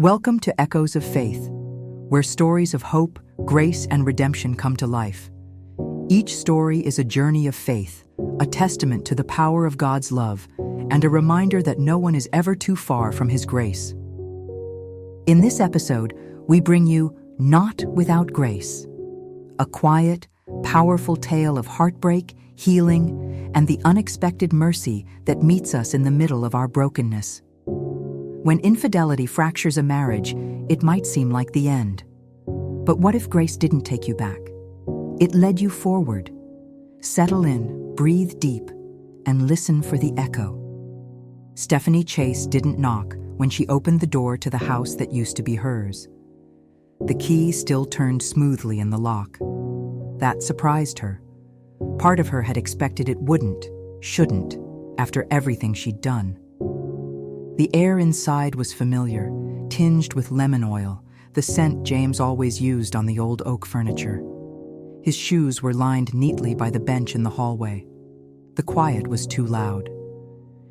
Welcome to Echoes of Faith, where stories of hope, grace, and redemption come to life. Each story is a journey of faith, a testament to the power of God's love, and a reminder that no one is ever too far from His grace. In this episode, we bring you Not Without Grace, a quiet, powerful tale of heartbreak, healing, and the unexpected mercy that meets us in the middle of our brokenness. When infidelity fractures a marriage, it might seem like the end. But what if grace didn't take you back? It led you forward. Settle in, breathe deep, and listen for the echo. Stephanie Chase didn't knock when she opened the door to the house that used to be hers. The key still turned smoothly in the lock. That surprised her. Part of her had expected it wouldn't, shouldn't, after everything she'd done. The air inside was familiar, tinged with lemon oil, the scent James always used on the old oak furniture. His shoes were lined neatly by the bench in the hallway. The quiet was too loud.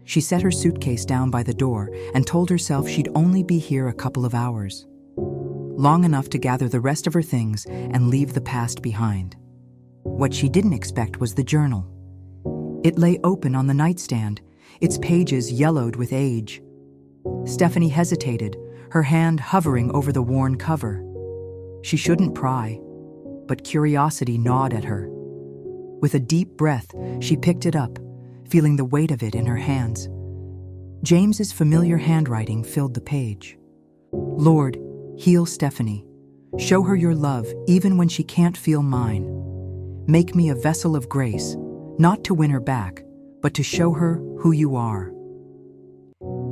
She set her suitcase down by the door and told herself she'd only be here a couple of hours. Long enough to gather the rest of her things and leave the past behind. What she didn't expect was the journal. It lay open on the nightstand, its pages yellowed with age. Stephanie hesitated, her hand hovering over the worn cover. She shouldn't pry, but curiosity gnawed at her. With a deep breath, she picked it up, feeling the weight of it in her hands. James's familiar handwriting filled the page. Lord, heal Stephanie. Show her your love even when she can't feel mine. Make me a vessel of grace, not to win her back, but to show her who you are.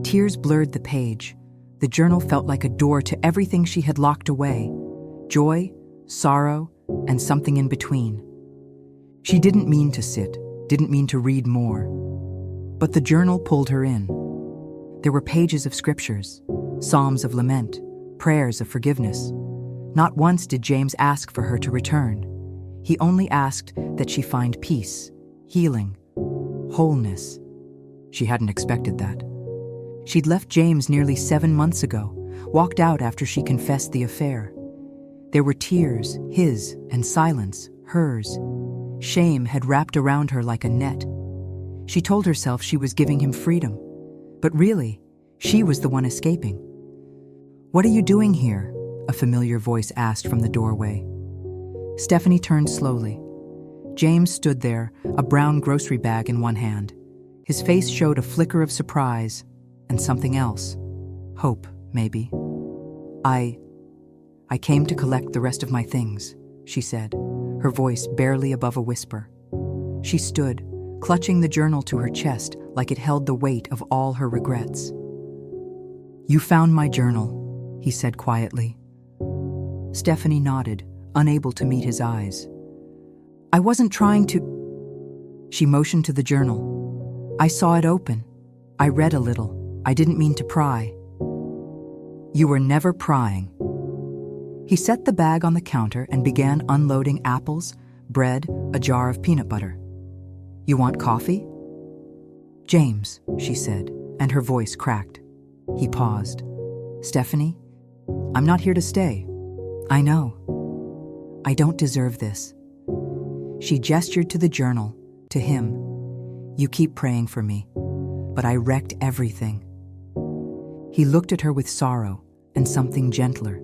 Tears blurred the page. The journal felt like a door to everything she had locked away. Joy, sorrow, and something in between. She didn't mean to sit, didn't mean to read more. But the journal pulled her in. There were pages of scriptures, psalms of lament, prayers of forgiveness. Not once did James ask for her to return. He only asked that she find peace, healing, wholeness. She hadn't expected that. She'd left James nearly 7 months ago, walked out after she confessed the affair. There were tears, his, and silence, hers. Shame had wrapped around her like a net. She told herself she was giving him freedom, but really, she was the one escaping. "What are you doing here?" a familiar voice asked from the doorway. Stephanie turned slowly. James stood there, a brown grocery bag in one hand. His face showed a flicker of surprise and something else. Hope, maybe. I came to collect the rest of my things," she said, her voice barely above a whisper. She stood, clutching the journal to her chest like it held the weight of all her regrets. "You found my journal," he said quietly. Stephanie nodded, unable to meet his eyes. "I wasn't trying to..." She motioned to the journal. "I saw it open. I read a little. I didn't mean to pry." "You were never prying." He set the bag on the counter and began unloading apples, bread, a jar of peanut butter. "You want coffee?" "James," she said, and her voice cracked. He paused. "Stephanie, I'm not here to stay. I know. I don't deserve this." She gestured to the journal, to him. "You keep praying for me, but I wrecked everything." He looked at her with sorrow and something gentler.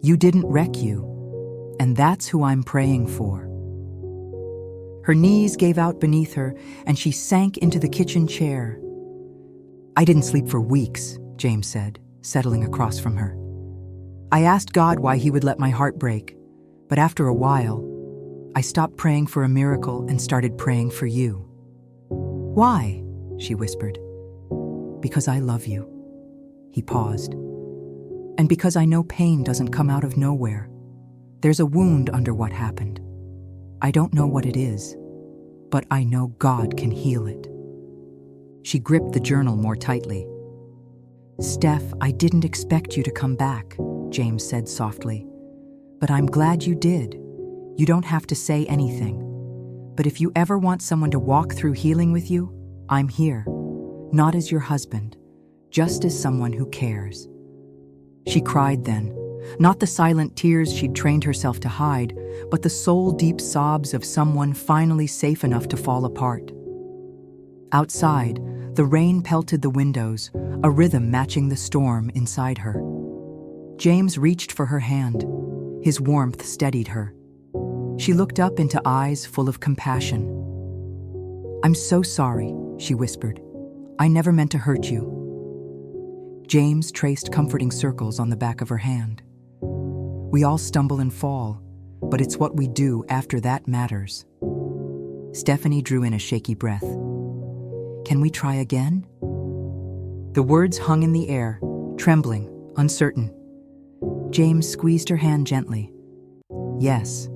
"You didn't wreck you, and that's who I'm praying for." Her knees gave out beneath her, and she sank into the kitchen chair. "I didn't sleep for weeks," James said, settling across from her. "I asked God why He would let my heart break, but after a while, I stopped praying for a miracle and started praying for you." "Why?" she whispered. "Because I love you." He paused. "And because I know pain doesn't come out of nowhere. There's a wound under what happened. I don't know what it is, but I know God can heal it." She gripped the journal more tightly. "Steph, I didn't expect you to come back," James said softly. "But I'm glad you did. You don't have to say anything. But if you ever want someone to walk through healing with you, I'm here. Not as your husband, just as someone who cares." She cried then, not the silent tears she'd trained herself to hide, but the soul-deep sobs of someone finally safe enough to fall apart. Outside, the rain pelted the windows, a rhythm matching the storm inside her. James reached for her hand. His warmth steadied her. She looked up into eyes full of compassion. "I'm so sorry," she whispered. "I never meant to hurt you." James traced comforting circles on the back of her hand. "We all stumble and fall, but it's what we do after that matters." Stephanie drew in a shaky breath. "Can we try again?" The words hung in the air, trembling, uncertain. James squeezed her hand gently. "Yes,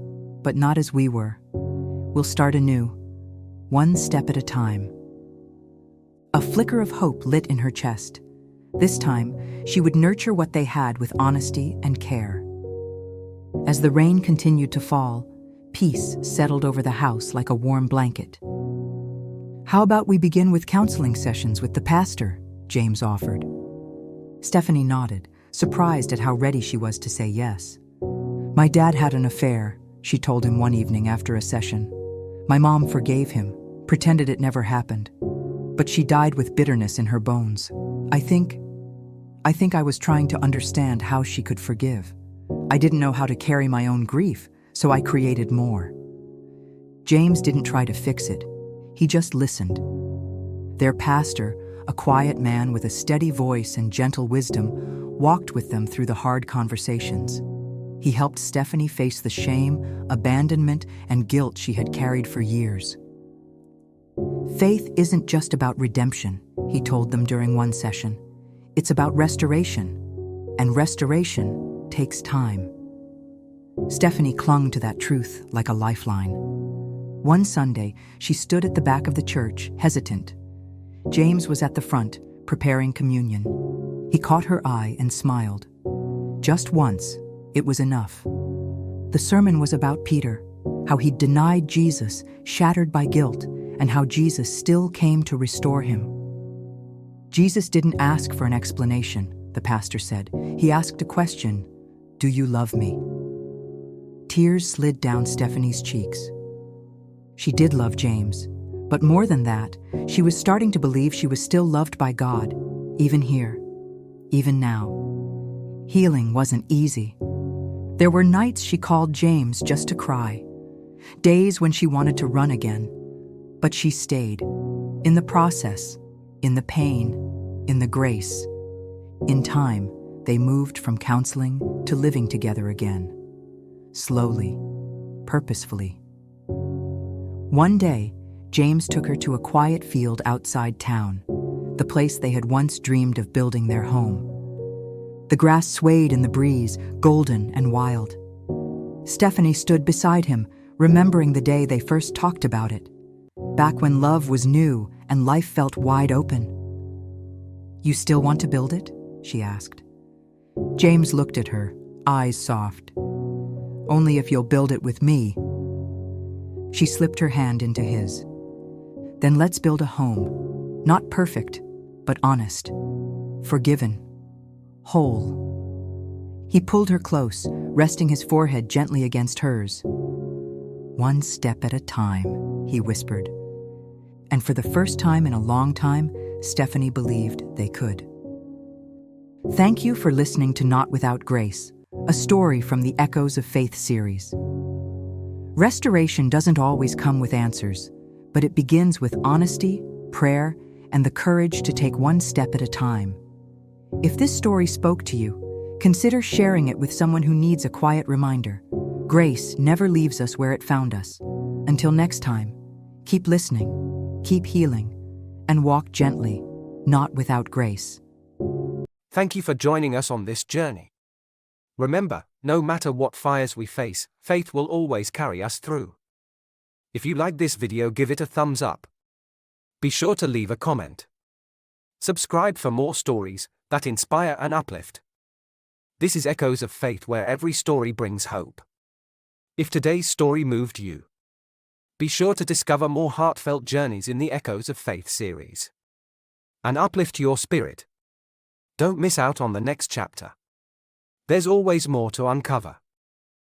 but not as we were. We'll start anew, one step at a time." A flicker of hope lit in her chest. This time, she would nurture what they had with honesty and care. As the rain continued to fall, peace settled over the house like a warm blanket. "How about we begin with counseling sessions with the pastor?" James offered. Stephanie nodded, surprised at how ready she was to say yes. "My dad had an affair," she told him one evening after a session. "My mom forgave him, pretended it never happened. But she died with bitterness in her bones. I think I was trying to understand how she could forgive. I didn't know how to carry my own grief, so I created more." James didn't try to fix it. He just listened. Their pastor, a quiet man with a steady voice and gentle wisdom, walked with them through the hard conversations. He helped Stephanie face the shame, abandonment, and guilt she had carried for years. "Faith isn't just about redemption," he told them during one session. "It's about restoration, and restoration takes time." Stephanie clung to that truth like a lifeline. One Sunday, she stood at the back of the church, hesitant. James was at the front, preparing communion. He caught her eye and smiled. Just once, it was enough. The sermon was about Peter, how he'd denied Jesus, shattered by guilt, and how Jesus still came to restore him. "Jesus didn't ask for an explanation," the pastor said. "He asked a question: 'Do you love me?'" Tears slid down Stephanie's cheeks. She did love James, but more than that, she was starting to believe she was still loved by God, even here, even now. Healing wasn't easy. There were nights she called James just to cry, days when she wanted to run again, but she stayed. In the process, in the pain, in the grace. In time, they moved from counseling to living together again. Slowly, purposefully. One day, James took her to a quiet field outside town, the place they had once dreamed of building their home. The grass swayed in the breeze, golden and wild. Stephanie stood beside him, remembering the day they first talked about it, back when love was new and life felt wide open. "You still want to build it?" she asked. James looked at her, eyes soft. "Only if you'll build it with me." She slipped her hand into his. "Then let's build a home, not perfect, but honest, forgiven, whole." He pulled her close, resting his forehead gently against hers. "One step at a time," he whispered. And for the first time in a long time, Stephanie believed they could. Thank you for listening to Not Without Grace, a story from the Echoes of Faith series. Restoration doesn't always come with answers, but it begins with honesty, prayer, and the courage to take one step at a time. If this story spoke to you, consider sharing it with someone who needs a quiet reminder. Grace never leaves us where it found us. Until next time, keep listening, keep healing, and walk gently, not without grace. Thank you for joining us on this journey. Remember, no matter what fires we face, faith will always carry us through. If you like this video, give it a thumbs up. Be sure to leave a comment. Subscribe for more stories that inspire and uplift. This is Echoes of Faith, where every story brings hope. If today's story moved you, be sure to discover more heartfelt journeys in the Echoes of Faith series and uplift your spirit. Don't miss out on the next chapter. There's always more to uncover.